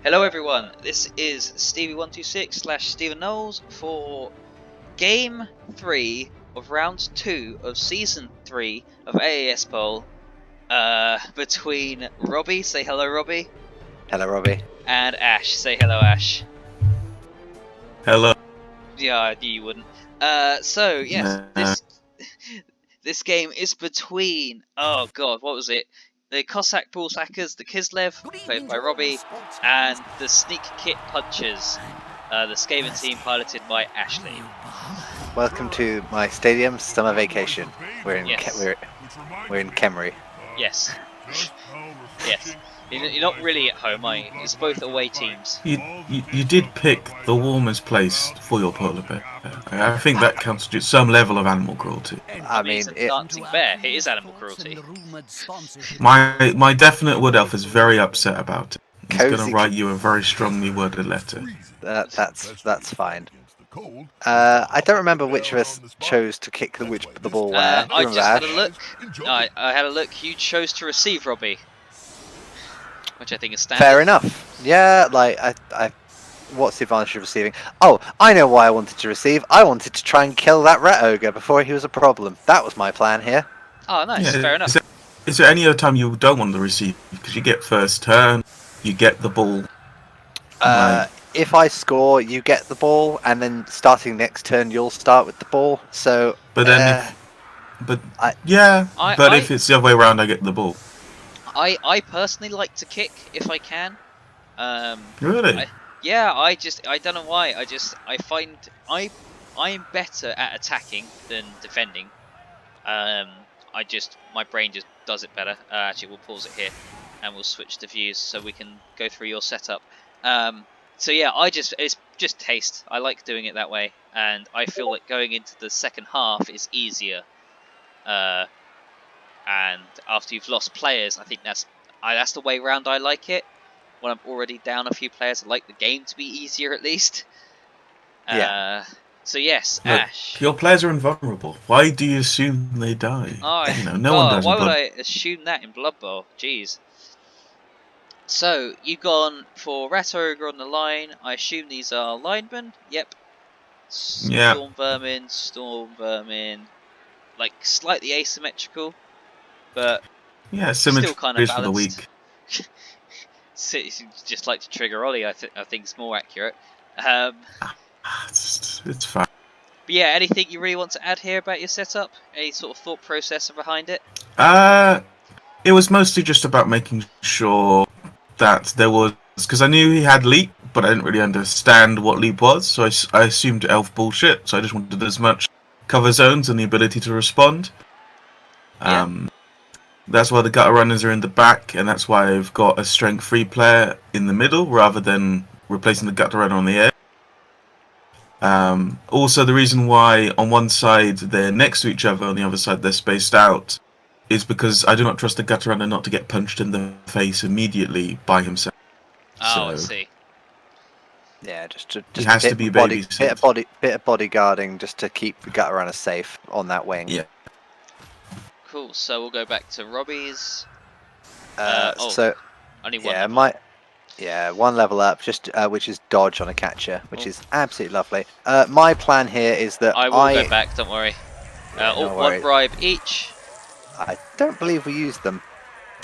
Hello everyone, this is Stevie126/Stephen Knowles for Game 3 of Round 2 of Season 3 of AAS Bowl between Robbie, say hello Robbie. Hello Robbie. And Ash, say hello Ash. Hello. Yeah, I knew you wouldn't. So yes, this game is between, oh god, what was it? The Kossack Ballsackers, the Kislev, played by Robbie, and the Sneak Kit Punchers, the skaven team piloted by Ashley. Welcome to my stadium summer vacation. We're in Yes. we're in Kemmery. Yes. Yes. You're not really at home, are you? It's both away teams. You did pick the warmest place for your polar bear. I think that constitutes some level of animal cruelty. I mean, it's a dancing bear. It is animal cruelty. My definite wood elf is very upset about it. He's going Cozy- to write you a very strongly worded letter. that's fine. I don't remember which of us chose to kick the ball where. I just had a look. I had a look. You chose to receive, Robbie, which I think is standard. Fair enough. Yeah, like I what's the advantage of receiving? Oh, I know why I wanted to receive. I wanted to try and kill that rat ogre before he was a problem. That was my plan here. Oh, nice. Yeah, fair enough. Is there any other time you don't want to receive? Because you get first turn, you get the ball. If I score, you get the ball, and then starting next turn, you'll start with the ball. So, But then, if it's the other way around, I get the ball. I personally like to kick if I can. Really? I don't know why. I find I'm better at attacking than defending. My brain just does it better. Actually, we'll pause it here, and we'll switch to views so we can go through your setup. So yeah, it's just taste. I like doing it that way, and I feel like going into the second half is easier. And after you've lost players, I think that's the way round I like it. When I'm already down a few players, I like the game to be easier at least. Yeah. So yes, Look, Ash. your players are invulnerable. Why do you assume they die? Oh, no one does. Why would I assume that in Blood Bowl? Jeez. So, you've gone for Rat Ogre on the line. I assume these are linemen. Yep. Storm Vermin. Like, slightly asymmetrical. But symmetry still kind of is for the balanced. weak. Just like to trigger Ollie, I think it's more accurate. It's fine. But yeah, anything you really want to add here about your setup? Any sort of thought process behind it? It was mostly just about making sure that there was, because I knew he had leap, but I didn't really understand what leap was, so I assumed elf bullshit. So I just wanted as much cover zones and the ability to respond. That's why the gutter runners are in the back, and that's why I've got a strength 3 player in the middle rather than replacing the gutter runner on the edge. Also, the reason why on one side they're next to each other, on the other side they're spaced out, is because I do not trust the gutter runner not to get punched in the face immediately by himself. Oh, I see. Yeah, just he has to be bit of bodyguarding just to keep the gutter runner safe on that wing. Yeah. Cool. So we'll go back to Robbie's. Only one. One level up, just which is dodge on a catcher, which is absolutely lovely. My plan here is that I will go back. Don't worry. One bribe each. I don't believe we used them.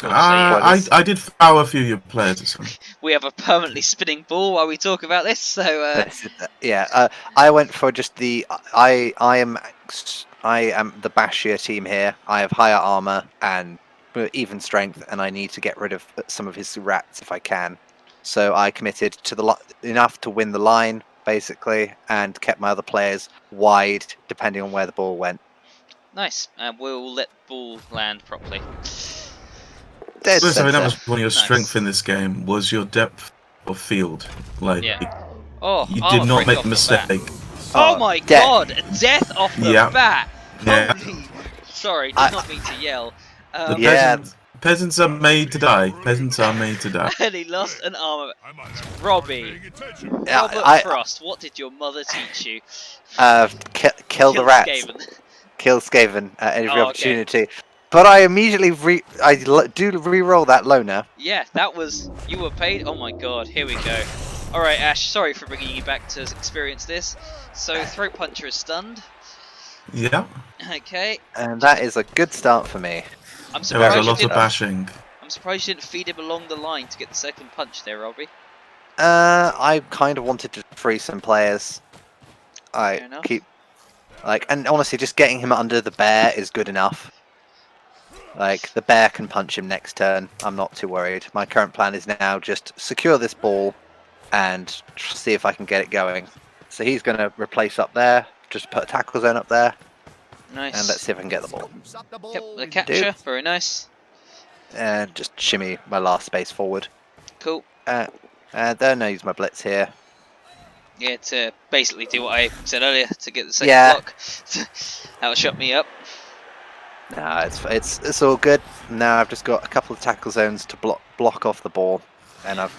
I did foul a few of your players or something. We have a permanently spinning ball while we talk about this. So I went for just the I am the bashier team here. I have higher armor and even strength, and I need to get rid of some of his rats if I can. So I committed to enough to win the line basically, and kept my other players wide depending on where the ball went. Nice. We'll let the ball land properly. That was one of your strengths in this game, was your depth of field. You did not make a mistake. Oh my god! Death off the bat! Yeah. Holy... Sorry, did not mean to yell. Peasants are made to die. Peasants are made to die. And he lost an armor. Robbie. Robert Frost, what did your mother teach you? Kill the rats. Skaven. Kill Skaven at every opportunity. But I immediately do re-roll that loner. Yeah, that was... You were paid? Oh my god, here we go. Alright, Ash, sorry for bringing you back to experience this. So, Throat Puncher is stunned. Yeah. Okay. And that is a good start for me. I'm There was surprised, a you lot of didn't, bashing. I'm surprised you didn't feed him along the line to get the second punch there, Robbie. I kind of wanted to free some players. Fair I enough. keep... and honestly, just getting him under the bear is good enough. The bear can punch him next turn. I'm not too worried. My current plan is now just secure this ball and see if I can get it going. So he's going to replace up there. Just put a tackle zone up there. Nice. And let's see if I can get the ball. Yep, the capture. Very nice. And just shimmy my last space forward. Cool. And then I use my blitz here. Yeah, to basically do what I said earlier, to get the second block. That'll shut me up. No, it's all good. Now I've just got a couple of tackle zones to block off the ball. And I've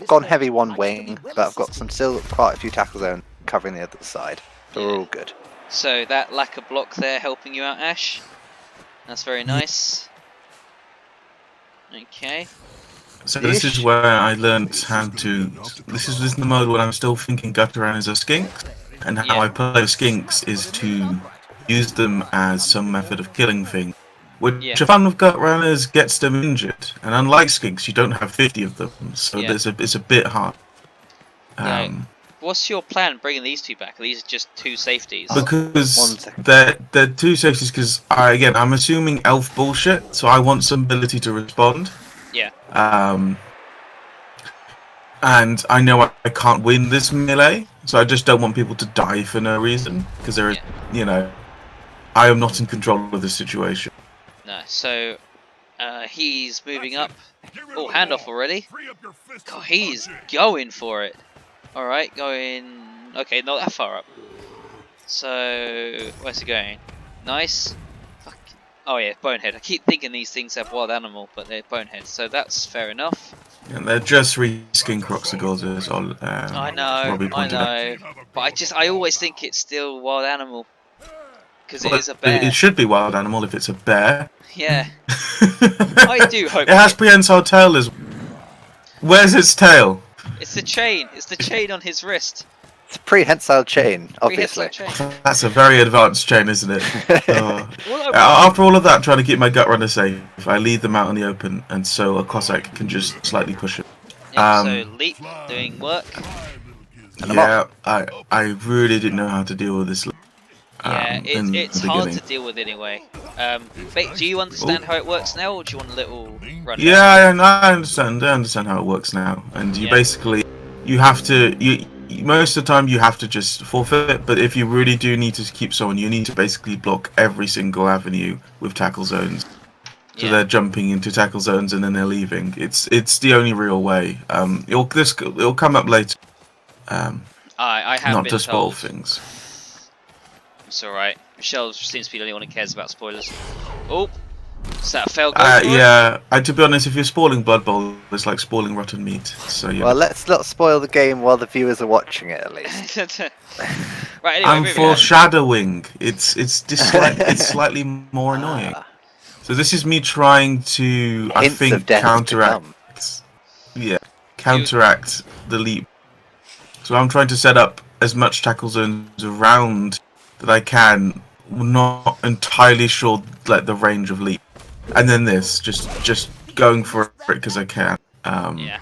gone heavy one wing, but I've got still quite a few tackle zones covering the other side. So we're all good. So that lack of block there helping you out, Ash. That's very nice. Okay. So this is where I learned how to... This is the mode when I'm still thinking Gutteran is a skink. And how I play skinks is to use them as some method of killing things. Which a fun with gut runners gets them injured. And unlike skinks, you don't have 50 of them. So it's a bit hard. What's your plan bringing these two back? Are these just two safeties? Because they're two safeties because, I'm assuming elf bullshit. So I want some ability to respond. Yeah. And I know I can't win this melee, so I just don't want people to die for no reason, because there is, I am not in control of the situation. No, so he's moving up. Oh, handoff already. God, he's going for it. All right, going. Okay, not that far up. So where's he going? Nice. Oh yeah, bonehead. I keep thinking these things have wild animal, but they're bonehead, so that's fair enough. And they're just skink Roxagors as I know, but I always think it's still wild animal because it is a bear. It should be wild animal if it's a bear. Yeah, I do hope it has prehensile tail as. Where's its tail? It's the chain. It's the chain on his wrist. It's a prehensile chain, obviously. Prehensile chain. That's a very advanced chain, isn't it? After all of that, trying to keep my gut runner safe, I lead them out in the open, and so a Kossack can just slightly push it. Yeah, so leap, doing work. Yeah, I really didn't know how to deal with this. Yeah, it's hard to deal with anyway. Do you understand how it works now, or do you want a little run? Yeah, I understand. I understand how it works now, and you basically you have to most of the time you have to just forfeit, but if you really do need to keep someone, you need to basically block every single avenue with tackle zones. So they're jumping into tackle zones and then they're leaving. It's the only real way. It'll come up later. I have not been to spoil told. things. It's alright. Michelle seems to be the only one who cares about spoilers. Oh, is that a fail goal? Yeah, to be honest, if you're spoiling Blood Bowl, it's like spoiling rotten meat. So yeah. Well, let's not spoil the game while the viewers are watching it, at least. Right, anyway, I'm foreshadowing. It's slightly more annoying. So this is me trying to, I think, counteract the leap. So I'm trying to set up as much tackle zones around that I can. Not entirely sure like the range of leap, and then this just going for it because I can. Yeah.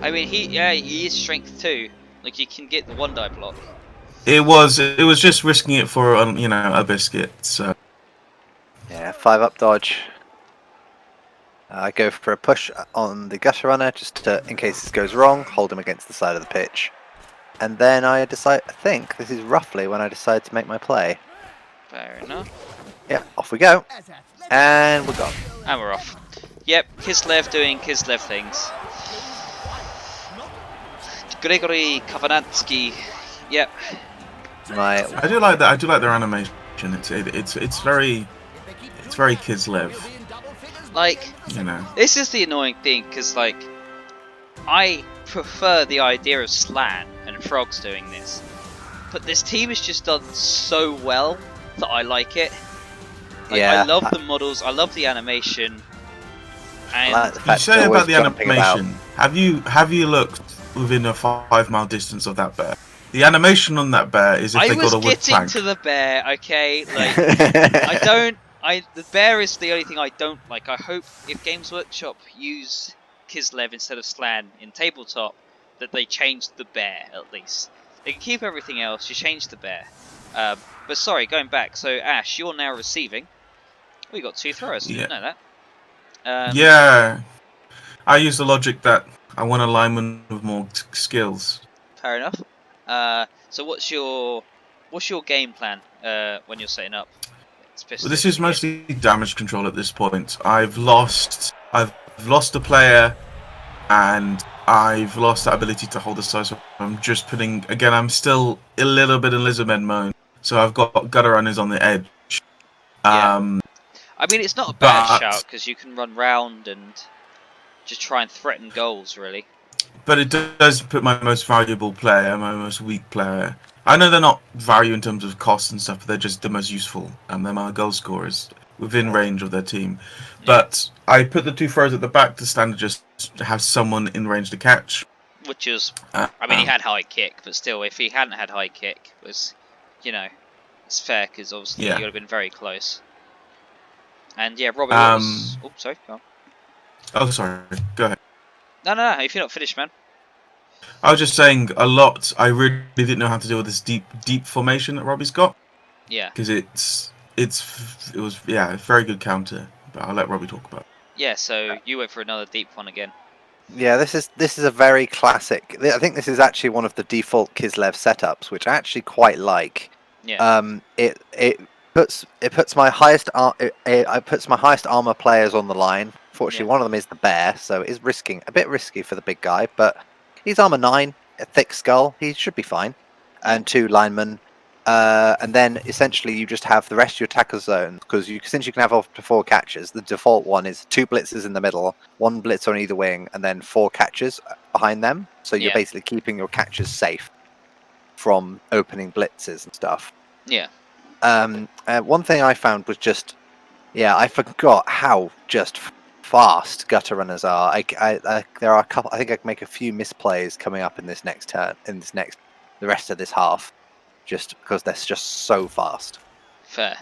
I mean, he is strength 2. Like you can get the 1-die block. It was just risking it for a biscuit. So. Yeah, 5-up dodge. I go for a push on the gutter runner just in case this goes wrong. Hold him against the side of the pitch, and then I think this is roughly when I decide to make my play. Fair enough. Yeah, off we go. And we're gone. And we're off. Yep, Kislev doing Kislev things. Gregory Kavanatsky. Yep. I do like that. I do like their animation. It's very Kislev. Like, this is the annoying thing because like, I prefer the idea of Slan and Frogs doing this, but this team is just done so well that I like it. Like, Yeah, I love the models, I love the animation, I and like the You fact say they're about always the jumping about. animation. Have you looked within a 5 mile distance of that bear? The animation on that bear is if I they was got a wood getting plank. to the bear, okay? Like, the bear is the only thing I don't like. I hope if Games Workshop use Kislev instead of Slan in tabletop, that they change the bear at least. They can keep everything else, you change the bear. But sorry, going back, so Ash, you're now receiving. We got 2 throws, Yeah. didn't know that. Yeah, I use the logic that I want a lineman with more skills. Fair enough. So what's your game plan when you're setting up? Well, this is mostly damage control at this point. I've lost a player, and I've lost that ability to hold the side. So I'm just putting again. I'm still a little bit in Lizardman mode, so I've got gutter runners on the edge. Yeah. I mean, it's not a bad but- shout because you can run round and just try and threaten goals, really. But it does put my most valuable player, my most weak player. I know they're not value in terms of cost and stuff, but they're just the most useful. They're my goal scorers within range of their team. Yeah. But I put the 2 throws at the back to stand just to have someone in range to catch. Which is, I mean, he had high kick, but still, if he hadn't had high kick, it was, you know, it's fair because obviously Yeah. you would have been very close. And yeah, Robbie, what was... Oh, sorry, go on. Oh, sorry. Go ahead. No, if you're not finished, man. I was just saying a lot. I really didn't know how to deal with this deep formation that Robbie's got Yeah. because it was a very good counter. But I'll let Robbie talk about it. Yeah, so you went for another deep one again. Yeah, this is a very classic. I think this is actually one of the default Kislev setups, which I actually quite like. Yeah. It puts my highest armor players on the line. Fortunately, Yeah. one of them is the bear, so it is a bit risky for the big guy. But he's armor 9, a thick skull. He should be fine. And 2 linemen. And then essentially you just have the rest of your tackle zones because since you can have up to 4 catches, the default one is 2 blitzers in the middle, 1 blitz on either wing, and then 4 catches behind them. So you're Yeah. basically keeping your catches safe from opening blitzes and stuff. Yeah. One thing I found was just, I forgot how just fast gutter runners are. There are a couple. I think I can make a few misplays coming up in this next turn, the rest of this half, just because they're just so fast. Fair.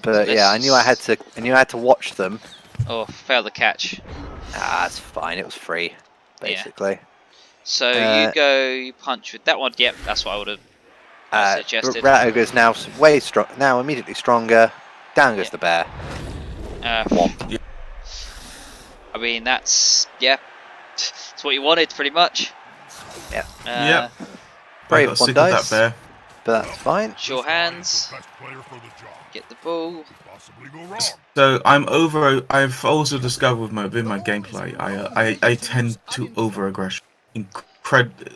But So yeah, I knew I had to watch them. Oh, fail the catch. It's fine. It was free, basically. So you punch with that one. Yep, that's what I would have suggested. Rat Ogre's now way strong. Now immediately stronger. Down goes the bear. Womp. I mean, that's what you wanted, pretty much. Yeah. Yep. Brave I got one sick of dice, that bear. but that's fine. Sure hands. Get the ball. So I've also discovered within my gameplay, I tend to over aggression.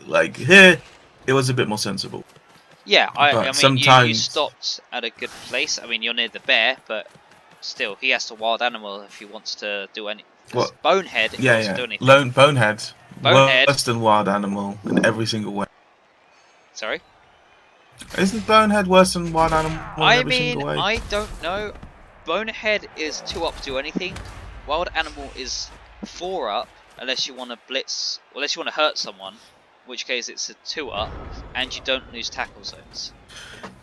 Like here, it was a bit more sensible. Yeah, I But mean, you sometimes- stopped at a good place. I mean, you're near the bear, but still, he has to wild animal if he wants to do any. What? Bonehead if he wants to do anything. Lone Bonehead. Bonehead. Worse than Wild Animal in every single way. Sorry? Isn't Bonehead worse than Wild Animal in I every mean, single way? I don't know. Bonehead is 2 up to do anything. Wild animal is 4 up unless you want to blitz, or unless you want to hurt someone, in which case it's a 2 up, and you don't lose tackle zones.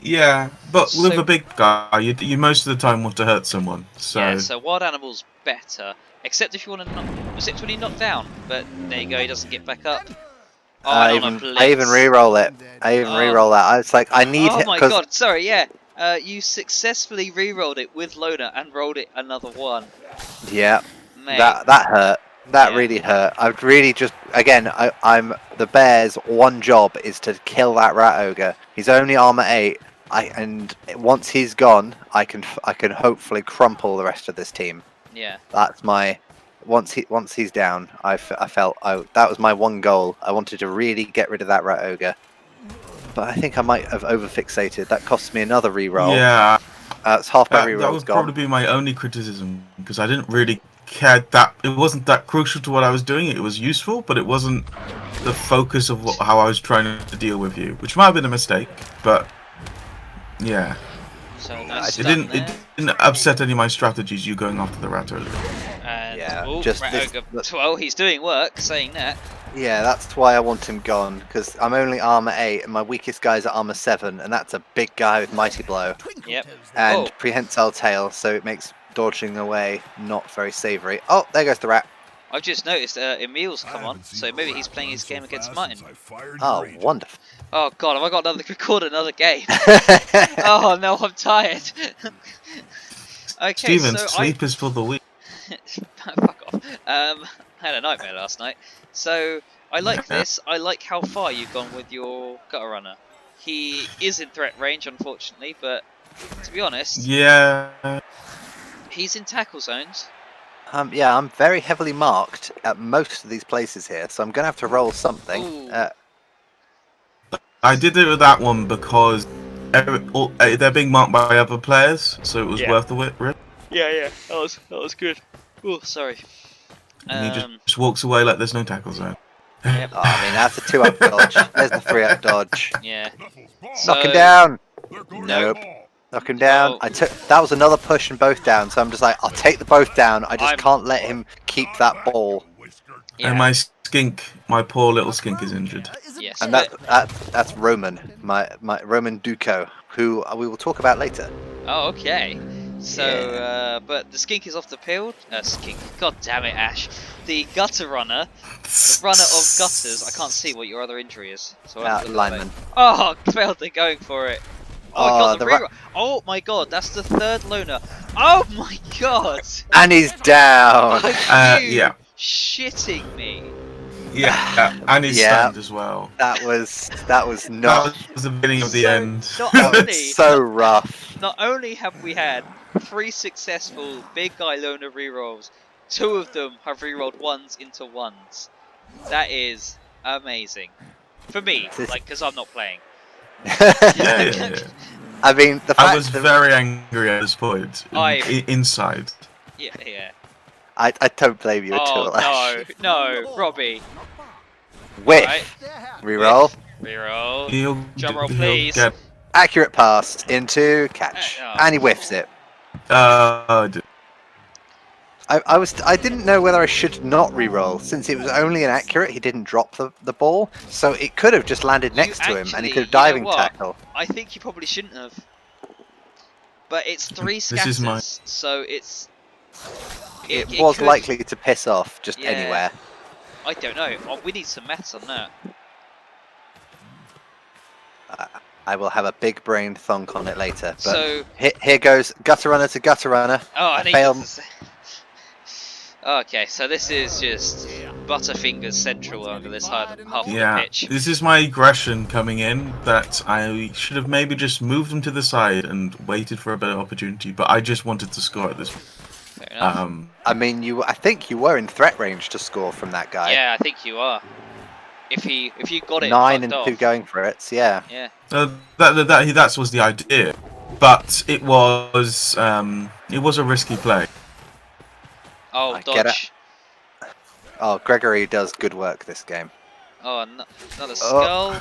Yeah, but with So- a big guy, you most of the time want to hurt someone. So, Yeah, so wild animal's better, except if you want to knock. Except when you knock down, but there you go, he doesn't get back up. Oh, I and on a even blitz. re-roll it. I even Oh. re-roll that. It's like I need Oh it my because god, sorry, yeah. You successfully re-rolled it with loader and rolled it another 1. yeah, Mate. that hurt. That Yeah. really hurt. I'd really just I'm the bear's one job is to kill that rat ogre. He's only armor 8. And once he's gone, I can hopefully crumple the rest of this team. Yeah. That's my once he's down. I felt that was my one goal. I wanted to really get rid of that rat ogre, but I think I might have overfixated. That cost me another reroll. yeah, It's half my that reroll would gone. probably be my only criticism because I didn't really care that it wasn't that crucial to what I was doing. It was useful, but it wasn't the focus of how I was trying to deal with you, which might have been a mistake. But yeah, So nice it stuff didn't. there. upset any of my strategies. You going after the rat ogre. And Yeah, oh, just Rat this- Ogre. Well, he's doing work saying that. Yeah, that's why I want him gone, because I'm only armor 8 and my weakest guy's at armor 7, and that's a big guy with mighty blow Yep. and Oh. prehensile tail, so it makes dodging away not very savoury. Oh, there goes the rat. I've just noticed Emil's come on, so maybe he's playing his game against Martin. Oh, wonderful. Oh god, have I got another record another game? Oh no, I'm tired. Okay, Steven, so sleep is for the weak. fuck off. I had a nightmare last night. So I like this. I like how far you've gone with your gutter runner. He is in threat range, unfortunately, but to be honest, Yeah. he's in tackle zones. Yeah, I'm very heavily marked at most of these places here, so I'm going to have to roll something. Ooh. I did it with that one because they're being marked by other players, so it was worth the risk. Yeah, that was good. Oh, sorry. And he just walks away like there's no tackle zone. Yep. Oh, I mean, that's a 2-up dodge. There's the 3-up dodge. Yeah. Knock him down. Nope. Knock him down. Oh. That was another push and both down, so I'm just like, I'll take the both down. I just I'm- can't let him keep that ball. Yeah. And my skink, my poor little skink, is injured. Yes. And but- that's Roman, my Roman Duco, who we will talk about later. Oh, okay. So, but the skink is off the field. Skink. God damn it, Ash. The gutter runner, the runner of gutters. I can't see what your other injury is. So I have to look Lineman. at it. Oh, failed. They're going for it. Oh, I Oh, got the the ra- reroll. Oh my god, that's the third loner. Oh my god. And he's down. Are you Yeah. shitting me? Yeah, and he's Yeah. stunned as well. That was That not was the beginning of the So- end. Not that only, was so rough. not only have we had 3 successful big guy loner rerolls, 2 of them have rerolled ones into ones. That is amazing. For me, This- like, because I'm not playing. Yeah. I mean, the fact I was that very angry at this point. Inside. Yeah. I don't blame you at Oh all. Ash. no, Robbie. Whiff. Right. Reroll. Reroll. He'll, Drum roll, he'll please. Get, Accurate pass into catch, Oh. and he whiffs it. d- I didn't know whether I should not re-roll since it was only inaccurate. He didn't drop the ball, so it could have just landed next to him, and he actually- could have you know diving what? tackle. I think you probably shouldn't have. But it's 3 This scatters, is my- so it's. It was could- likely to piss off just Yeah. anywhere. I don't know. Oh, we need some maths on that. I will have a big brained thonk on it later. But So, here goes gutter runner to gutter runner. oh, I need failed. to say. Okay, so this is just Butterfingers Central over this half of the yeah, pitch. this is my aggression coming in that I should have maybe just moved them to the side and waited for a better opportunity, but I just wanted to score at this. Fair enough. I mean, I think you were in threat range to score from that guy. Yeah, I think you are. If you got it 9 fucked and 2 off. going for it. So yeah. Yeah. That was the idea, but it was a risky play. Oh, I get dodge. Oh, Gregory does good work this game. Oh, not a skull.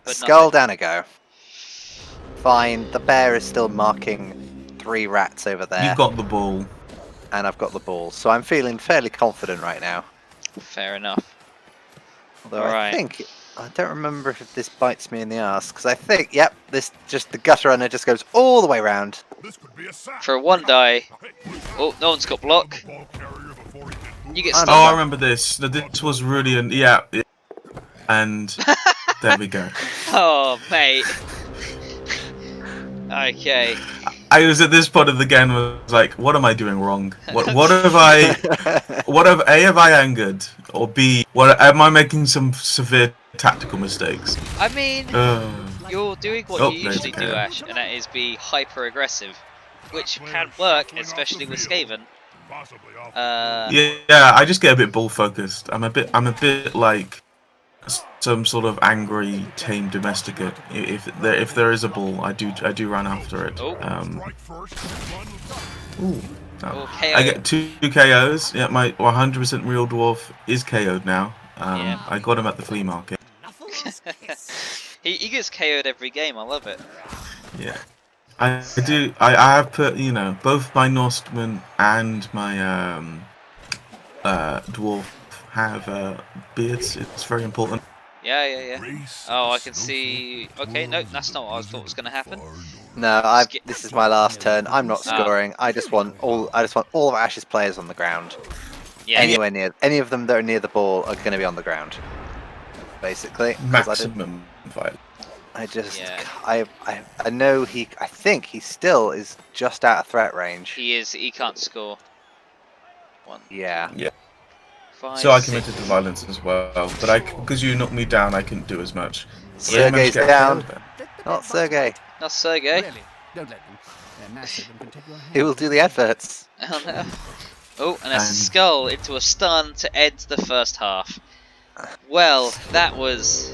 But Skull down a go. Fine. The bear is still marking 3 rats over there, You've got the ball. and I've got the ball, so I'm feeling fairly confident right now. nothing. Fair enough. Although I Alright. think I don't remember if this bites me in the ass because I think the gutter runner just goes all the way around. For a 1 die. Oh, no one's got block. You get Oh, stunned. Oh, I remember this. This was really and there we go. Oh, mate. Okay. I was at this point of the game was like, what am I doing wrong? What have have I angered, or B, am I making some severe tactical mistakes? I mean, you're doing what Oh, you there's usually the do, KO. Ash, and that is be hyper aggressive, which can work, especially with Skaven. Yeah, I just get a bit ball focused. I'm a bit like some sort of angry tame domesticate. If there is a ball, I do run after it. Oh. Ooh. Oh, I KO. get 2 KOs. Yeah, my 100% real dwarf is KO'd now. Yeah. I got him at the flea market. he gets KO'd every game. I love it. Yeah. I do. I have put, both my Norseman and my dwarf have beards. It's very important. Yeah. Oh, I can see. Okay, no, that's not what I thought was going to happen. No, this is my last turn. I'm not Ah. scoring. I just want all of Ash's players on the ground. Yeah. Anywhere near any of them that are near the ball are going to be on the ground. Basically, 'cause Maximum violence. I know I think he still is just out of threat range. He is. He can't score. One. Yeah. Yeah. 5, So I 6. committed to violence as well, but because you knocked me down, I couldn't do as much. But I Sergey's managed to get down. killed then. Not Sergey. Not Sergey. Really, don't let them. They're massive and can take your He will do the adverts. Oh no. Oh, and a And- skull into a stun to end the first half. Well, that was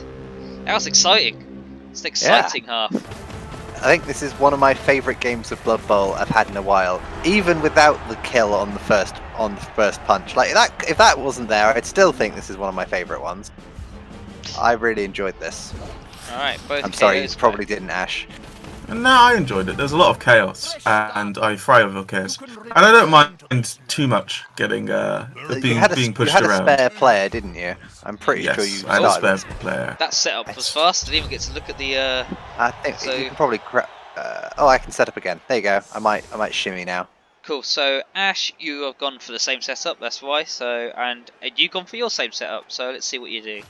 exciting. It's an exciting half. I think this is one of my favourite games of Blood Bowl I've had in a while. Even without the kill on the first punch, like that, if that wasn't there, I'd still think this is one of my favourite ones. I really enjoyed this. All right, both. I'm sorry, you KOs probably didn't, Ash. No, I enjoyed it. There's a lot of chaos, and I thrive over chaos. And I don't mind too much getting being pushed you had around. a spare player, didn't you? I'm pretty sure you Yes, I had a started. spare player. That setup was fast. I didn't even get to look at the. I think So- you can probably. Oh, I can set up again. There you go. I might shimmy now. Cool. So Ash, you have gone for the same setup. That's why. So and you've gone for your same setup. So let's see what you do.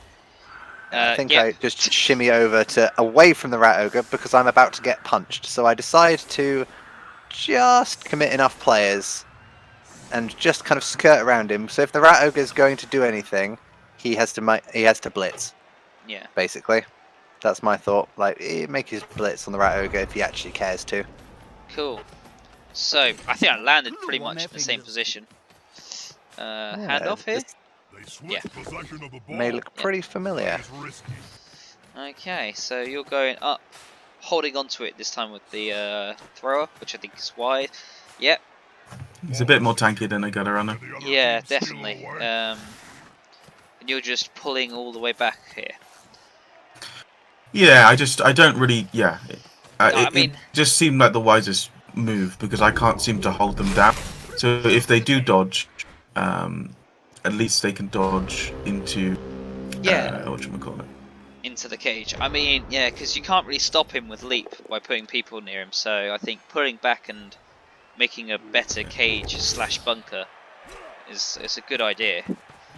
I think yeah. I just shimmy over to away from the rat ogre because I'm about to get punched. So I decide to just commit enough players and just kind of skirt around him. So if the rat ogre is going to do anything, he has to blitz. Yeah. Basically, that's my thought. Like, make his blitz on the rat ogre if he actually cares to. Cool. So I think I landed pretty much in the same position. Handoff here. Yeah. May look pretty familiar. Okay, so you're going up, holding onto it this time with the thrower, which I think is wide. Yep. He's a bit more tanky than a gutter runner. Yeah, definitely. And you're just pulling all the way back here. Yeah, I don't really. Yeah, I it mean- just seemed like the wisest move because I can't seem to hold them down. So if they do dodge, at least they can dodge into whatchamacallit. Into the cage. I mean, yeah, because you can't really stop him with leap by putting people near him. So I think pulling back and making a better cage / bunker is a good idea.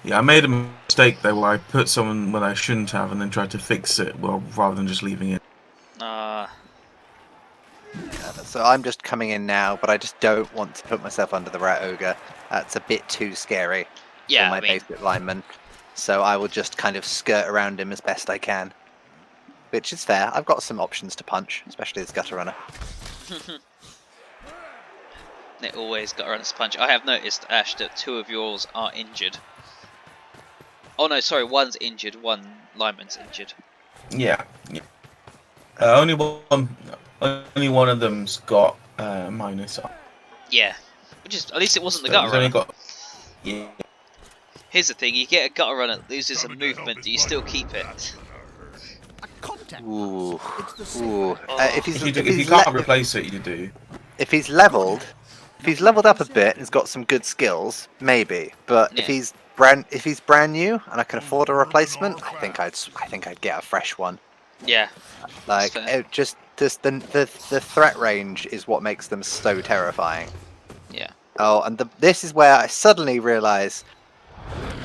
Yeah, I made a mistake there where I put someone when I shouldn't have and then tried to fix it, well, rather than just leaving it. So I'm just coming in now, but I just don't want to put myself under the rat ogre. That's a bit too scary Yeah, for my I mean, basic lineman. So I will just kind of skirt around him as best I can. Which is fair. I've got some options to punch, especially as gutter runner. they always got to run a punch. I have noticed, Ash, that 2 of yours are injured. Oh no, sorry, one's injured, one lineman's injured. Yeah. Only one of them's got minus. Yeah, which is at least it wasn't the So gutter he's only runner. got. Yeah. Here's the thing: you get a gutter runner that loses some movement, do you still keep it? Ooh. It's the Ooh. If If you he's can't replace it, you do. if he's leveled up a bit and has got some good skills, maybe. But Yeah. if he's brand new and I can afford a replacement, I think I'd get a fresh one. Yeah. Like fair. the threat range is what makes them so terrifying. Yeah. Oh, and this is where I suddenly realise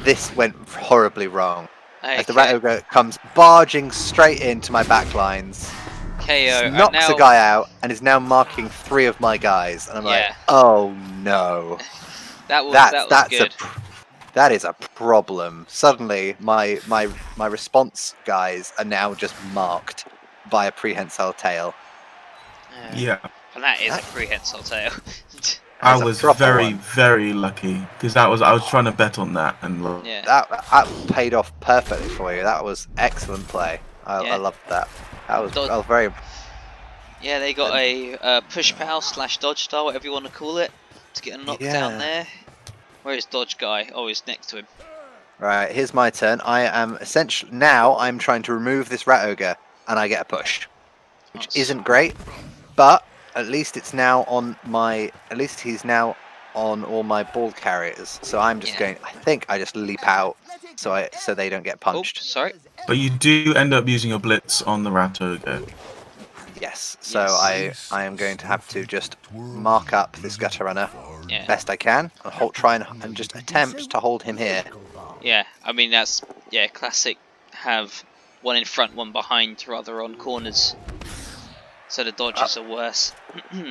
this went horribly wrong. As the rat ogre comes barging straight into my backlines, KO. knocks now, a guy out, and is now marking 3 of my guys. And I'm like, Yeah. oh no, that was good. That is a problem. Suddenly, my response guys are now just marked by a prehensile tail. Yeah. And that is a prehensile tail. I That's a was proper very, one. very lucky because I was trying to bet on that and Yeah. That paid off perfectly for you. That was excellent play. Yeah. I loved that. I was Dod- very. Yeah, they got a push pow / dodge style, whatever you want to call it, to get a knockdown Yeah. there. Where is dodge guy? Oh, he's next to him. Right, here's my turn. I am essentially now I'm trying to remove this rat ogre, and I get a push, which That's- isn't great, but at least it's now on my. At least he's now on all my ball carriers. So I'm just going. I think I just leap out so they don't get Oh, punched. sorry. But you do end up using your blitz on the rat ogre. Yes. So I am going to have to just mark up this gutter runner Yeah. best I can and try and just attempt to hold him here. Yeah, I mean that's classic. Have one in front, one behind, rather on corners, so the dodges are worse.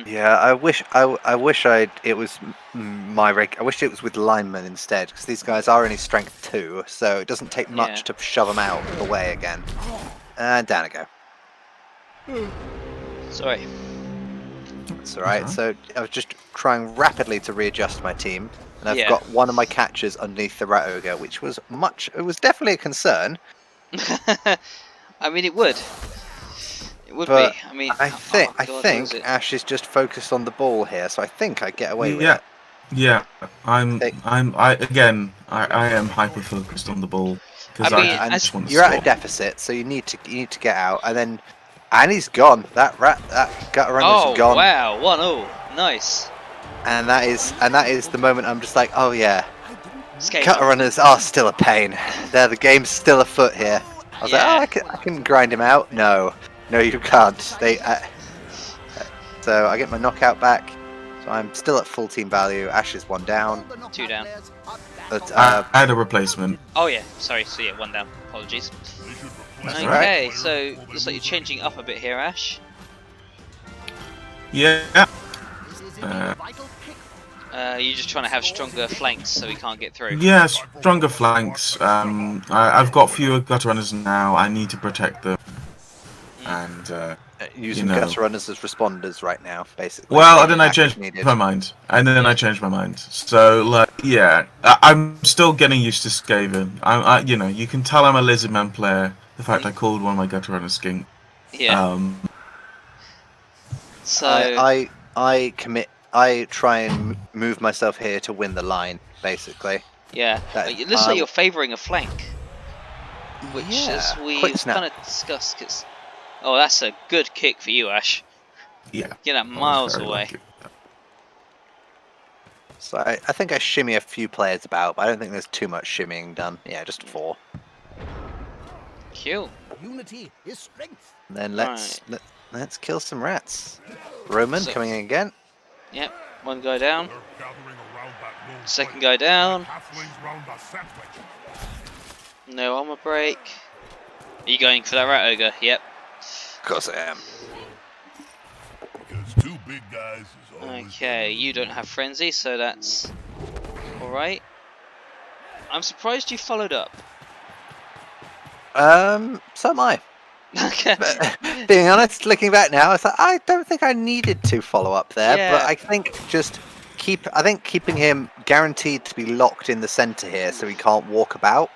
Yeah, I wish it was I wish it was with linemen instead, because these guys are only strength 2, so it doesn't take much Yeah. to shove them out the way again. And down I go. Sorry. It's alright. So I was just trying rapidly to readjust my team, and I've Yeah. got one of my catchers underneath the rat ogre, which was it was definitely a concern. I mean, it would. It would But be. I mean, I think oh God, who is it? Ash is just focused on the ball here, so I think I get away with Yeah. it. Yeah, I am Think- hyper focused on the ball because I mean, I as- just want to You're at a score. deficit, so you need to get out, and he's gone. That gutter runner's Oh gone, wow, 1-0, nice. and that is the moment I'm just like, oh yeah, Skaven. gutter runners are still a pain. The game's still afoot here. I was Yeah. like, oh, I can grind him out. No, you can't. So I get my knockout back. So I'm still at full team value. Ash is 1 down. 2 down. But I had a replacement. Oh yeah, sorry. So yeah, 1 down. Apologies. That's Okay, alright. so looks like you're changing up a bit here, Ash. Yeah. You're just trying to have stronger flanks so he can't get through. Yeah, stronger flanks. I've got fewer gutter runners now. I need to protect them. And using you know. gutter runners as responders right now, basically. well, and then I Ash changed needed. my mind. I changed my mind. So like, yeah, I'm still getting used to skaven. You can tell I'm a lizardman player. The fact I called one of my gutter runners skink. Yeah. So I try and move myself here to win the line, basically. yeah, it looks like you're favouring a flank, which as quick we've snap. kind of discussed. Oh, that's a good kick for you, Ash. Yeah. Get that I was miles very away. lucky. So I think I shimmy a few players about, but I don't think there's too much shimmying done. Yeah, just 4. Cool. Unity is strength. And then let's kill some rats. Roman So- coming in again. Yep, 1 guy down. Second guy down. No armor break. Are you going for that rat ogre? Yep. Of course I am. Because 2 big guys is always Okay, you don't have frenzy, so that's alright. I'm surprised you followed up. So am I. Okay. But being honest, looking back now, it's like, I don't think I needed to follow up there, but Yeah. I think keeping him guaranteed to be locked in the center here, so he can't walk about.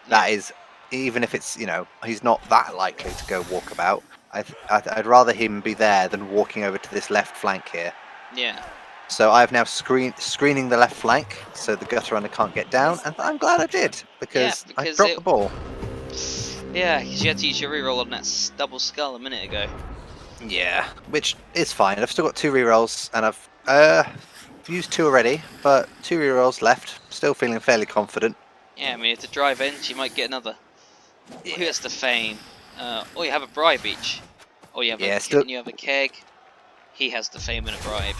That is, even if it's he's not that likely to go walk about. I'd rather him be there than walking over to this left flank here. Yeah. So I've now screening the left flank, so the gutter runner can't get down, and I'm glad I did because I because dropped the ball. Yeah, because you had to use your reroll on that double skull a minute ago. Yeah, which is fine. I've still got 2 rerolls, and I've used 2 already, but 2 rerolls left. Still feeling fairly confident. Yeah, I mean, if the drive ends, you might get another. Who has the fame? Oh, you have a bribe each. Oh, you have you have a keg. He has the fame and a bribe.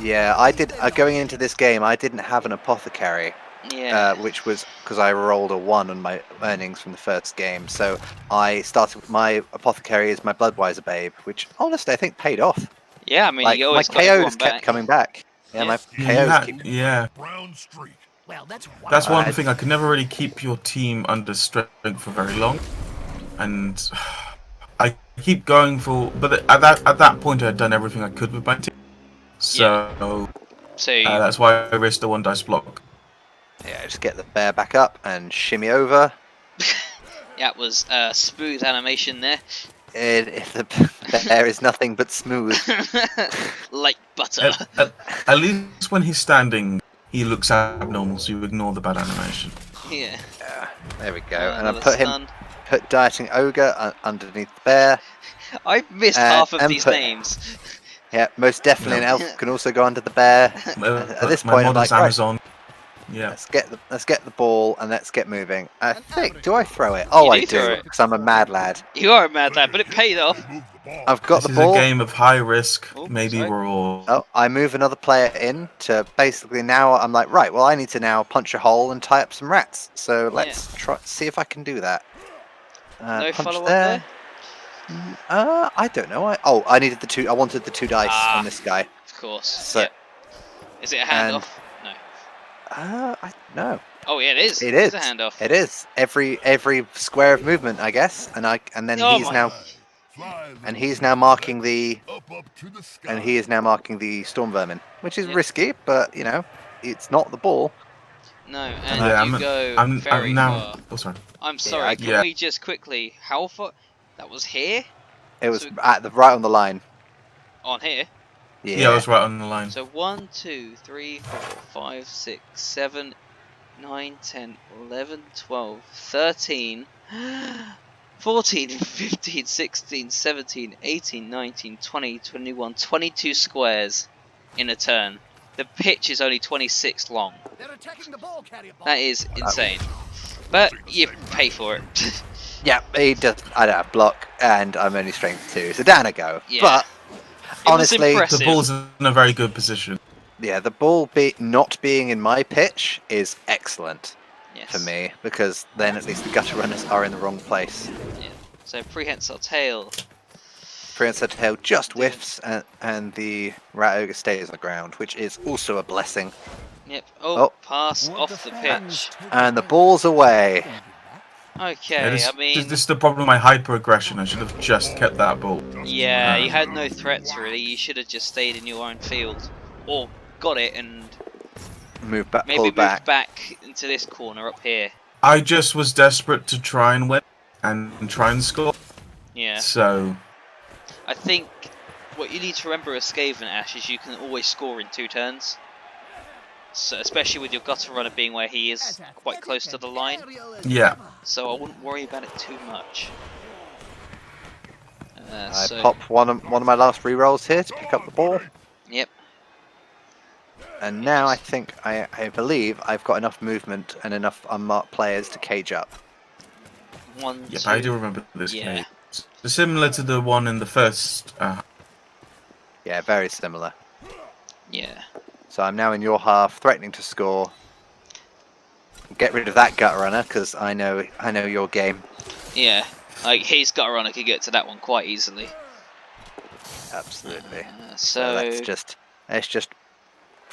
Yeah, I did. Going into this game, I didn't have an apothecary, Yeah. which was because I rolled a 1 on my earnings from the first game. So I started with my apothecary as my Bloodwiser babe, which honestly I think paid off. Yeah, I mean, Like you my always got everyone KOs kept back. coming back. Yeah, Yeah. my Yeah, KOs keep. yeah. brown streak. Well, that's That's one I- thing. I could never really keep your team under strength for very long, and I keep going for. But at that point, I had done everything I could with my team, so So, that's why I risked the 1 dice block. Yeah, just get the bear back up and shimmy over. that was smooth animation there. If the bear is nothing but smooth. Like butter. At least when he's standing, he looks abnormal, so you ignore the bad animation. Yeah. Yeah, there we go. And I Another put dieting ogre underneath the bear. I've missed half of and these put- names. Yeah, most definitely an No. elf can also go under the bear. At this point, I'm like, right, Amazon. Yeah. let's get the ball and let's get moving. I think, do I throw it? Oh, You I do throw do, it. because I'm a mad lad. You are a mad lad, but it paid off. Move the ball. I've got This the is ball. a game of high risk. Oh, Maybe sorry. we're all. Oh, I move another player in to basically now I'm like, right, well, I need to now punch a hole and tie up some rats. So let's try see if I can do that. No Punch follow-up there. there? I don't know. I needed the two. I wanted the 2 dice Ah. on this guy. Of course. So- Yeah. Is it a handoff? No. I no. Oh, yeah, it is. It It's is. a handoff. It is every square of movement, I guess. And then Oh he's my- now Fly, and little he's now marking the up to the sky. and he is now marking the storm vermin, which is Yep. risky, but you know, it's not the ball. No, and Yeah, you go I'm very now. far. Oh, sorry. I'm sorry, can Yeah. we just quickly... How far... That was here? It was So- at the right on the line. On here? Yeah, I was right on the line. So 1, 2, 3, 4, 5, 6, 7, 9, 10, 11, 12, 13, 14, 15, 16, 17, 18, 19, 20, 21, 22 squares in a turn. The pitch is only 26 long. They're attacking the ball carrier. That is insane. But you pay for it. Yeah, he does. I don't have block, and I'm only strength 2, so down I go. Yeah. But It was honestly, impressive. The ball's in a very good position. yeah, the ball not being in my pitch is excellent Yes. for me, because then at least the gutter runners are in the wrong place. So prehensile tail. Prehensile tail just whiffs, and the rat ogre stays on the ground, which is also a blessing. Yep. Oh. Oh, pass off the pitch. And the ball's away. Okay, Yeah, I mean, this is the problem with my hyper aggression. I should have just kept that ball. yeah, you had no threats really. You should have just stayed in your own field, or got it and Move back, maybe pull moved back. back into this corner up here. I just was desperate to try and win and try and score. Yeah, So I think what you need to remember as Skaven, Ash, is you can always score in 2 turns. So especially with your gutter runner being where he is quite close to the line, yeah, so I wouldn't worry about it too much. I So, pop one of my last rerolls here to pick up the ball, yep. and now I think I believe I've got enough movement and enough unmarked players to cage up. 1, yep, 2, I do remember this yeah. game. Similar to the one in the first. Yeah, very similar. Yeah. So I'm now in your half, threatening to score. Get rid of that gut runner because I know your game. Yeah, like his gutter runner could get to that one quite easily. Absolutely. So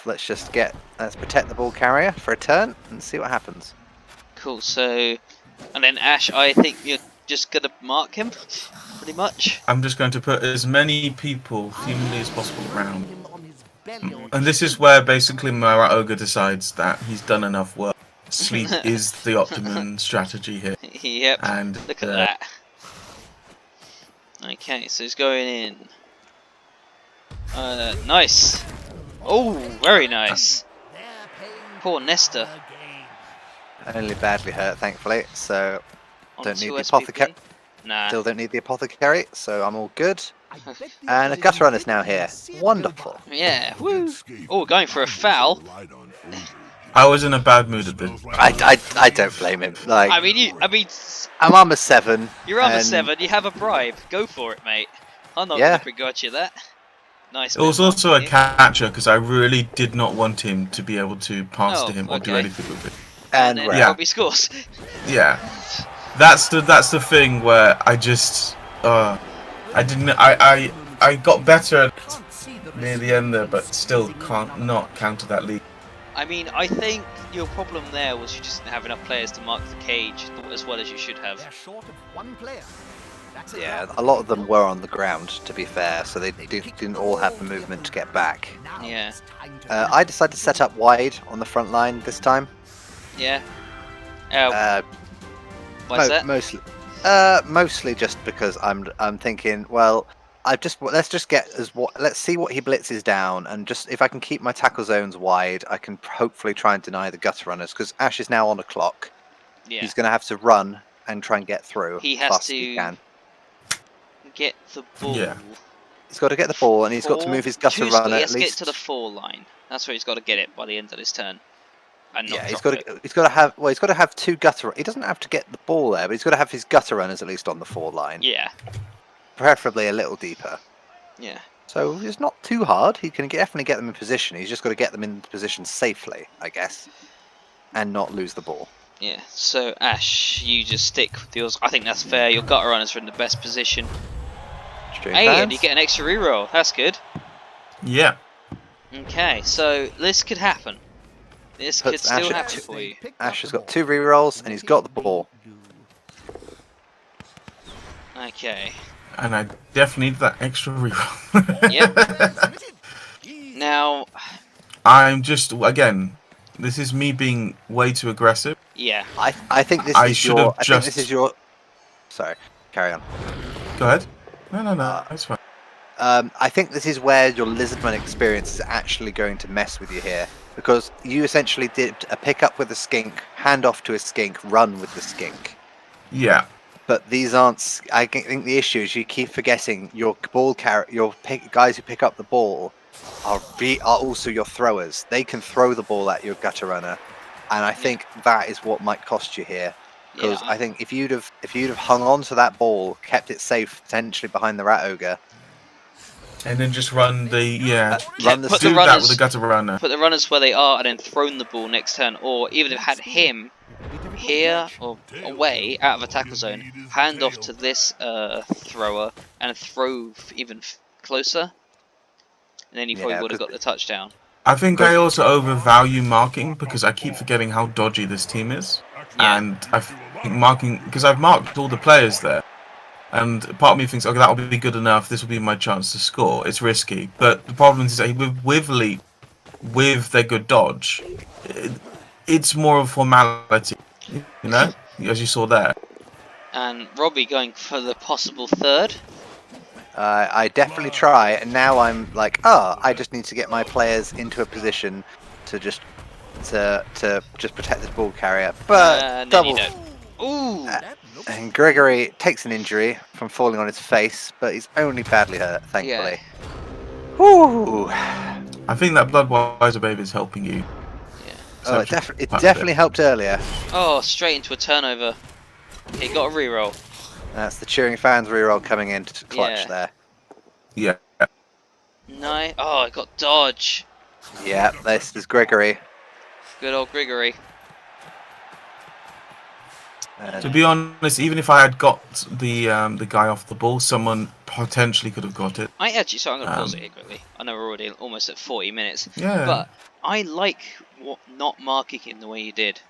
let's protect the ball carrier for a turn and see what happens. cool. So, and then Ash, I think you're just gonna mark him, pretty much. I'm just going to put as many people humanly as possible around. Him on his belly or And this is where basically my rat ogre decides that he's done enough work. Sleep is the optimum strategy here. Yep. And Look at that. Okay, so he's going in. Nice. Oh, very nice. they're paying Poor Nesta. the game. Only badly hurt, thankfully. So On don't need 2 the SPP. apothecary. Nah. Still don't need the apothecary, so I'm all good. I bet the And a opposition gutter runner's didn't now here. even see it go Wonderful. by. Yeah. Woo. Skaven. Oh, going for a foul. Relied on Odin. I was in a bad mood at this. I don't blame him. Like I mean, I'm armor 7. you're armor and 7. You have a bribe. Go for it, mate. I'm not Yeah. gonna begrudge you that. Nice. It was bit of also a marking catcher because I really did not want him to be able to pass Oh, to him or do okay. anything with it. here. And then rat. Yeah. Robbie scores. Yeah, that's the thing where I just I didn't I got better Can't see the near risk. the end there, but still can't not counter that lead. I mean, I think your problem there was you just didn't have enough players to mark the cage as well as you should have. They're short of 1 player. That's a Yeah, drop. a lot of them were on the ground, to be fair, so they didn't all have the movement to get back. Now Yeah. it's time to I decided to set up wide on the front line this time. Yeah. Mo- Why's that? mostly just because I'm thinking, well, let's see what he blitzes down, and just if I can keep my tackle zones wide, I can hopefully try and deny the gutter runners because Ash is now on a clock. Yeah. He's going to have to run and try and get through. He as has fast as he to- can. Get the ball. Yeah. He's got to get the ball, and he's got to move his gutter runner He at has to get least. to the 4 line. That's where he's got to get it by the end of his turn, and not Yeah, he's drop got it. to. He's got to have. Well, he's got to have 2 gutter. He doesn't have to get the ball there, but he's got to have his gutter runners at least on the 4 line, Yeah, preferably a little deeper. yeah. So it's not too hard. He can definitely get them in position. He's just got to get them in position safely, I guess, and not lose the ball. Yeah, so Ash, you just stick with yours. I think that's fair. Your gutter runners are in the best position. Stream Hey, and fans? you get an extra reroll. That's good. Yeah. Okay, so this could happen. This could Puts still Ash at happen two- for you. Ash has got 2 rerolls, and he's got the ball. Okay. And I definitely need that extra reroll. Yep. Now, I'm just, again, this is me being way too aggressive. yeah. I think this I is should your. have I think this just- is your. Sorry, carry on. Go ahead. No, it's fine. I think this is where your Lizardman experience is actually going to mess with you here, because you essentially did a pickup with a skink, hand off to a skink, run with the skink. Yeah. But these aren't. I think the issue is you keep forgetting your ball guys who pick up the ball are also your throwers. They can throw the ball at your gutter runner, and I think that is what might cost you here. Because Yeah, I think if you'd have hung on to that ball, kept it safe, potentially behind the rat ogre, And then just run the, run the put do the that runners, with the gutter runner. put the runners where they are, and then thrown the ball next turn, or even if had him here or away out of a tackle zone, hand off to this thrower and throw even closer, and then you probably Yeah, would have got the touchdown. I think I also overvalue marking because I keep forgetting how dodgy this team is. Yeah. And I think marking, because I've marked all the players there. And part of me thinks, okay, that'll be good enough. This will be my chance to score. It's risky. But the problem is that with Leap, with their good dodge, it's more of a formality, you know, as you saw there. And Robbie going for the possible third. I definitely try, and now I'm like, I just need to get my players into a position to just protect the ball carrier. But And then double, you don't. Ooh! and Gregory takes an injury from falling on his face, but he's only badly hurt, thankfully. Whew. I think that Bloodweiser baby is helping you. Yeah. Oh, it definitely helped earlier. Oh, straight into a turnover. He got a reroll. That's the cheering fans reroll coming in to clutch Yeah. there. Yeah. No. Oh, I got dodge. Yeah, this is Gregory. Good old Gregory. To be honest, even if I had got the guy off the ball, someone potentially could have got it. I'm going to pause it here quickly. I know we're already almost at 40 minutes. Yeah. But I like not marking him the way you did.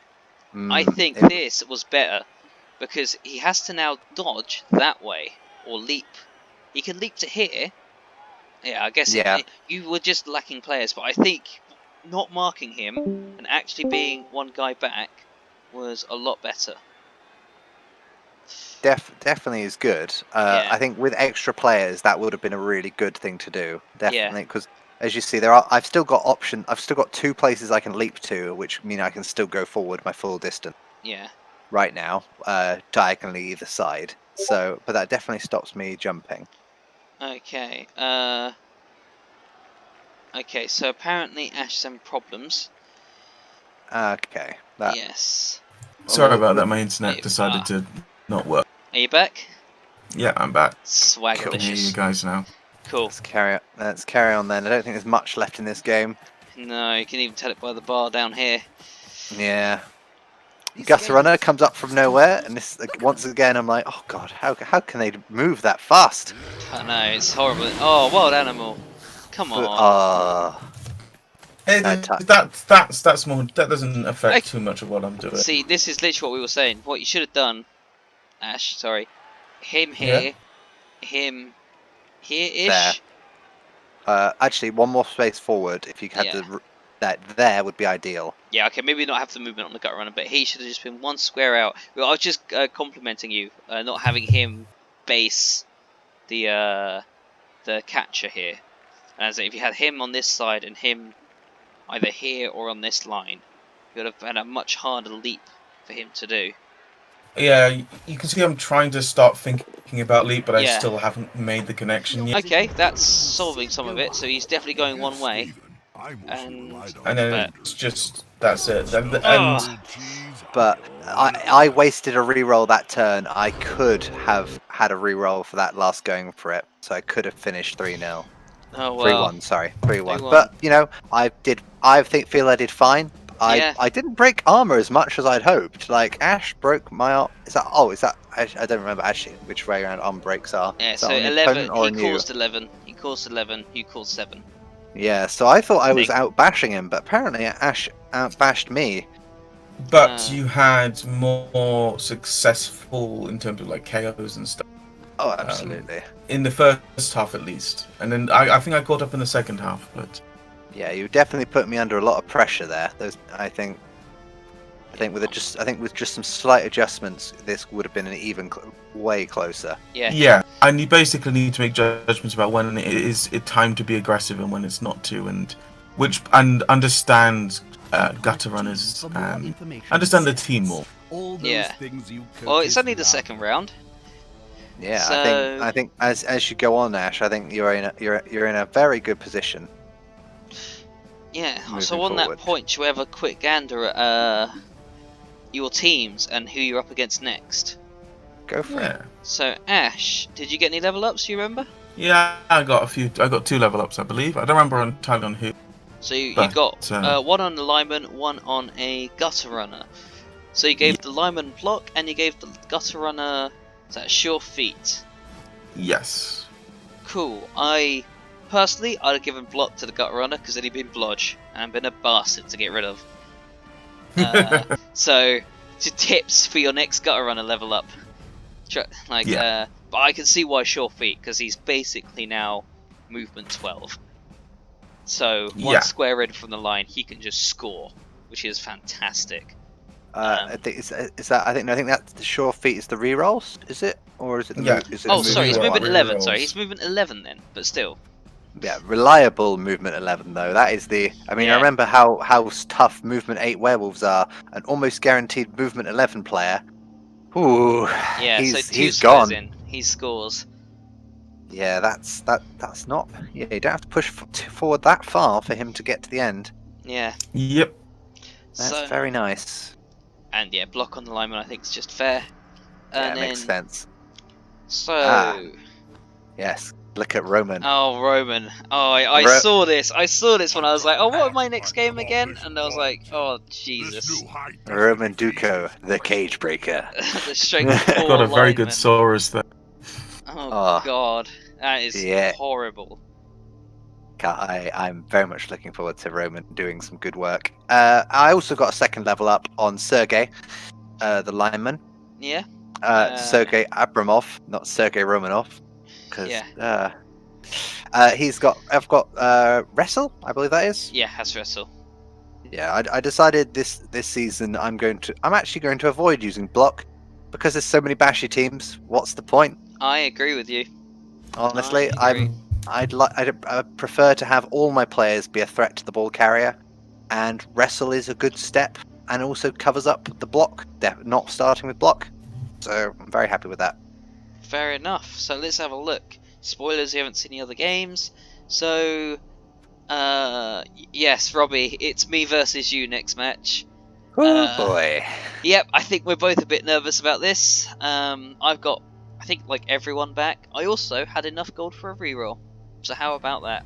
I Mm, think it- this was better because he has to now dodge that way or leap. He can leap to here. Yeah, I guess Yeah. you were just lacking players, but I think not marking him and actually being one guy back was a lot better. definitely is good. Yeah. I think with extra players, that would have been a really good thing to do. Definitely, because as you see, I've still got 2 places I can leap to, which mean I can still go forward my full distance Yeah. right now, diagonally either side. So, but that definitely stops me jumping. Okay. Okay. So apparently Ash has some problems. Okay. Yes. Sorry well, about that. My internet Wait, decided to not work. Are you back? Yeah, I'm back. I can hear you Swagalicious. guys now. Cool. Let's carry on then. I don't think there's much left in this game. No, you can even tell it by the bar down here. Yeah. Gutter Runner comes up from nowhere, and this once again I'm like, oh god, how can they move that fast? I know, it's horrible. Oh, wild animal. Come on. Hey, No touch. that's more. That doesn't affect Okay. too much of what I'm doing. See, this is literally what we were saying. What you should have done, Ash, sorry. Him Yeah. here. Him here-ish. Actually, one more space forward. If you had Yeah. that there would be ideal. Yeah, okay, maybe not have the movement on the gut runner, but he should have just been one square out. Well, I was just complimenting you, not having him base the catcher here. As if you had him on this side and him either here or on this line, you would have had a much harder leap for him to do. Yeah, you can see I'm trying to start thinking about leap, but I Yeah. still haven't made the connection yet. Okay, that's solving some of it. So he's definitely going one way. And And then but it's just that's it. And oh, But I wasted a reroll that turn. I could have had a reroll for that last going for it, so I could have finished 3-0. oh well. 3-1, sorry, 3-1. 3-1. But you know, feel I did fine. Yeah. I didn't break armor as much as I'd hoped. Like Ash broke my armor. Is that I don't remember actually which way around armor breaks are. Yeah, Is that so on the 11. opponent or He on you? caused 11. He caused 11. You caused 7. Yeah, so I thought I was Think. out bashing him, but apparently Ash outbashed me. but you had more successful in terms of like KOs and stuff Oh, absolutely. in the first half at least, and then I think I caught up in the second half. But Yeah, you definitely put me under a lot of pressure there. I think with just some slight adjustments, this would have been an even way closer. Yeah. and you basically need to make judgments about when it is time to be aggressive and when it's not to, and understand gutter runners and understand the team more. Yeah. Well, it's only the second round. Yeah, So- I think as you go on, Ash, I think you're in a very good position. Yeah. Moving So on forward. that point, you have a quick gander at your teams and who you're up against next. Go for it. Yeah, So Ash, did you get any level ups? You remember? yeah. I got 2 level ups, I believe. I don't remember entirely on who. So you But, got uh, one on the lineman, one on a gutter runner. So you gave the lineman block, and you gave the gutter runner sure feet. Yes. Cool. I'd have given block to the gutter runner because then he'd been blodge and been a bastard to get rid of. So, tips for your next gutter runner level up. But I can see why sure feet because he's basically now movement 12. So one Yeah. square in from the line, he can just score, which is fantastic. I think I think that the sure feet is the rerolls, is it, or is it? Yeah. Is it Oh, a sorry, he's reroll. movement 11. Sorry, Rerolls. he's movement 11 then, but still. Yeah, reliable movement 11 though. That is the. I mean, Yeah. I remember how tough movement 8 werewolves are. An almost guaranteed movement 11 player. Ooh, Yeah, so two he's squares gone. in, he scores. Yeah, that's not. Yeah, you don't have to push forward that far for him to get to the end. Yeah. Yep. That's So very nice. and yeah, block on the lineman I think is just fair. Yeah, And it makes then sense. so Yes, look at Roman. oh Roman. Oh I saw this. I saw this when I was like, oh what my next game again? And I was like, oh Jesus. Roman Duco, the cage breaker. The strength 4 Got a very good lineman. Saurus there. Oh Oh. god. That is Yeah. horrible. I'm very much looking forward to Roman doing some good work. I also got a second level up on Sergey, the lineman. Yeah? Sergey Abramov, not Sergey Romanov, because Yeah. I've got Wrestle, I believe that is. Yeah, has wrestle. Yeah, I decided this season I'm actually going to avoid using block because there's so many bashy teams. What's the point? I agree with you. Honestly, I agree. I'd prefer to have all my players be a threat to the ball carrier, and wrestle is a good step and also covers up the block, not starting with block. So I'm very happy with that. Fair enough. So let's have a look. Spoilers, you haven't seen any other games. So, yes, Robbie, it's me versus you next match. Oh boy. Yep, I think we're both a bit nervous about this. I've got, I think, like everyone back. I also had enough gold for a reroll. So how about that?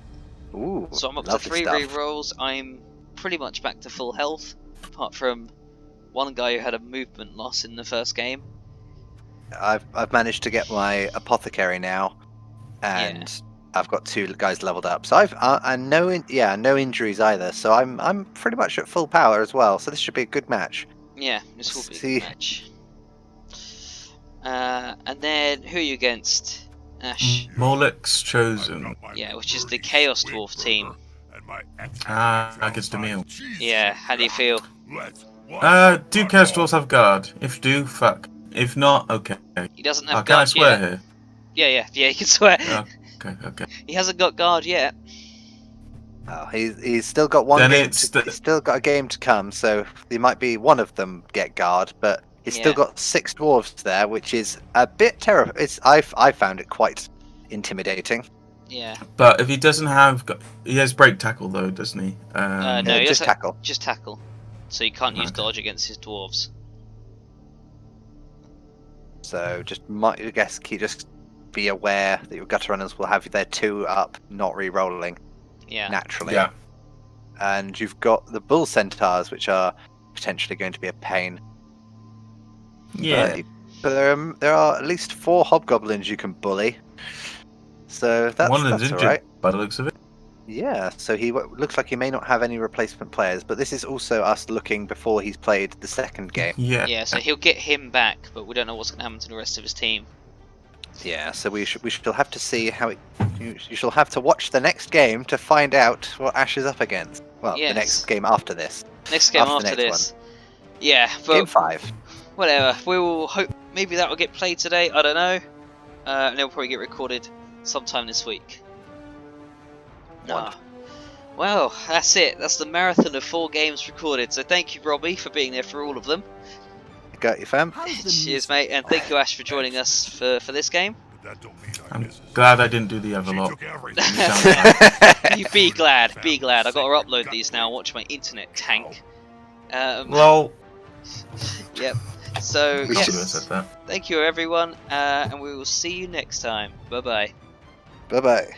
Ooh, So I'm up to lovely 3 stuff. rerolls. I'm pretty much back to full health, apart from one guy who had a movement loss in the first game. I've managed to get my apothecary now, and I've got 2 guys leveled up. So no injuries either. So I'm pretty much at full power as well. So this should be a good match. Yeah, this will be a See. good match. And then who are you against? Ash. Molek's chosen. Yeah, which is the Chaos Dwarf team. Against Emil. Yeah, how do you feel? Do Chaos Dwarves have guard? If do, fuck. If not, okay. He doesn't have Can I guard swear yet. here? Yeah, you can swear. Okay. He hasn't got guard yet. Oh, he's still got one Then game. it's He's still got a game to come. So there might be one of them get guard, but He's Yeah. still got 6 dwarves there, which is a bit terrifying. I found it quite intimidating. Yeah. But if he doesn't have, he has break tackle though, doesn't he? No, he just does tackle. just tackle. So you can't use Okay. dodge against his dwarves. So I guess just be aware that your gutter runners will have their 2 up, not re-rolling Yeah. naturally. Yeah. And you've got the bull centaurs, which are potentially going to be a pain. Yeah. But there are at least 4 hobgoblins you can bully. So One of them's that's injured alright. by the looks of it. Yeah, so looks like he may not have any replacement players, but this is also us looking before he's played the second game. Yeah. Yeah, so he'll get him back, but we don't know what's going to happen to the rest of his team. Yeah, so we shall have to see how it. You shall have to watch the next game to find out what Ash is up against. Well, Yes. the next game after this, Next game After the after next this. Yeah, game but 5. whatever. We will hope maybe that will get played today. I don't know. And it'll probably get recorded sometime this week. Wonderful. Well, that's it. That's the marathon of 4 games recorded. So thank you, Robbie, for being there for all of them. Got you, fam. How's the Cheers, music? mate, and thank you, Ash, for joining us for this game. But that don't mean I I'm miss it. glad I didn't do the other She lot. took everything. You sound like- You be glad, be glad. I got to upload these now. Watch my internet tank. Well, Yep. So we should have yes, said that. thank you, everyone, and we will see you next time. Bye bye. Bye bye.